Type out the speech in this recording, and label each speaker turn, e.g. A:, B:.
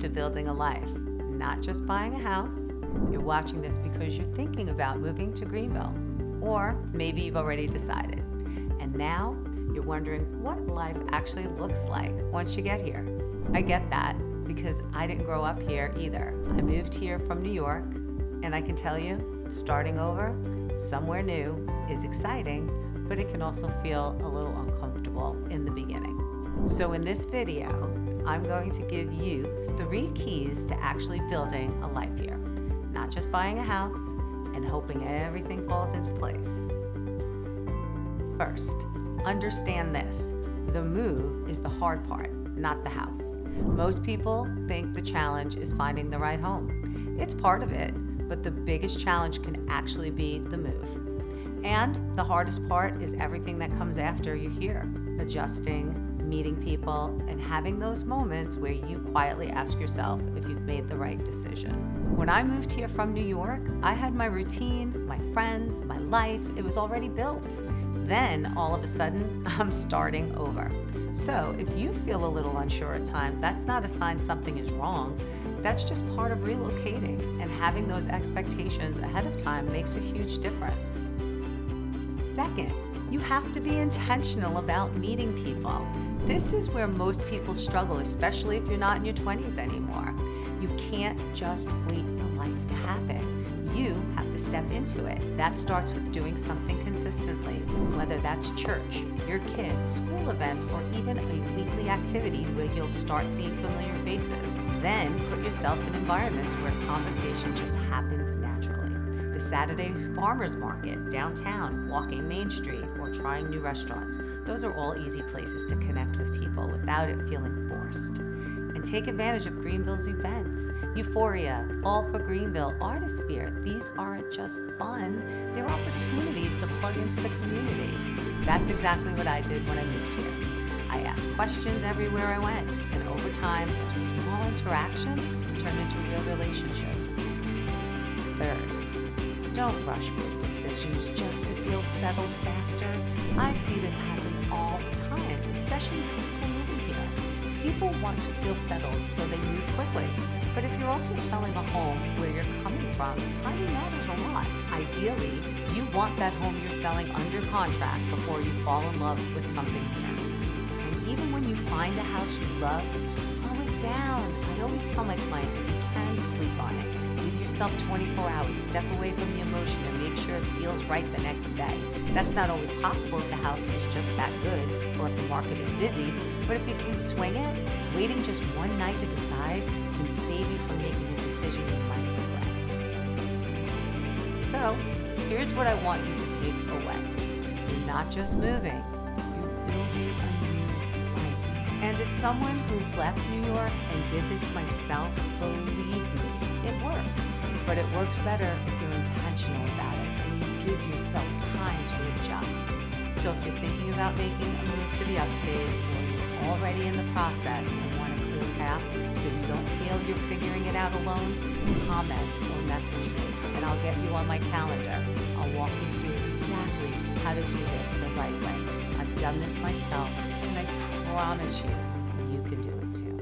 A: to building a life, not just buying a house. You're watching this because you're thinking about moving to Greenville, or maybe you've already decided. And now you're wondering what life actually looks like once you get here. I get that because I didn't grow up here either. I moved here from New York, and I can tell you, starting over somewhere new is exciting, but it can also feel a little uncomfortable in the beginning. So in this video, I'm going to give you 3 keys to actually building a life here, not just buying a house and hoping everything falls into place. First, understand this. The move is the hard part, not the house. Most people think the challenge is finding the right home. It's part of it, but the biggest challenge can actually be the move. And the hardest part is everything that comes after you're here, adjusting, meeting people, and having those moments where you quietly ask yourself if you've made the right decision. When I moved here from New York, I had my routine, my friends, my life. It was already built. Then, all of a sudden, I'm starting over. So if you feel a little unsure at times, that's not a sign something is wrong. That's just part of relocating, and having those expectations ahead of time makes a huge difference. Second, you have to be intentional about meeting people. This is where most people struggle, especially if you're not in your 20s anymore. You can't just wait for life to happen. You have to step into it. That starts with doing something consistently, whether that's church, your kids, school events, or even a weekly activity where you'll start seeing familiar faces. Then put yourself in environments where conversation just happens naturally. The Saturday farmers market, downtown, walking Main Street, or trying new restaurants. Those are all easy places to connect with people without it feeling forced. And take advantage of Greenville's events. Euphoria, Fall for Greenville, Artisphere. These aren't just fun, they're opportunities to plug into the community. That's exactly what I did when I moved here. I asked questions everywhere I went, and over time, those small interactions turned into real relationships. Third, don't rush big decisions just to feel settled faster. I see this happen all the time, especially with people moving here. People want to feel settled, so they move quickly. But if you're also selling a home where you're coming from, timing matters a lot. Ideally, you want that home you're selling under contract before you fall in love with something here. And even when you find a house you love, slow it down. I always tell my clients, if you can, sleep on it. Give yourself 24 hours, step away from the emotion, and make sure it feels right the next day. That's not always possible if the house is just that good or if the market is busy, but if you can swing it, waiting just one night to decide can save you from making a decision you might regret. So, here's what I want you to take away. You're not just moving, you're building a new life. And as someone who left New York and did this myself, believe me, it works, but it works better if you're intentional about it and you give yourself time to adjust. So if you're thinking about making a move to the Upstate, or you're already in the process and want a clear path so you don't feel you're figuring it out alone, comment or message me and I'll get you on my calendar. I'll walk you through exactly how to do this the right way. I've done this myself, and I promise you, you can do it too.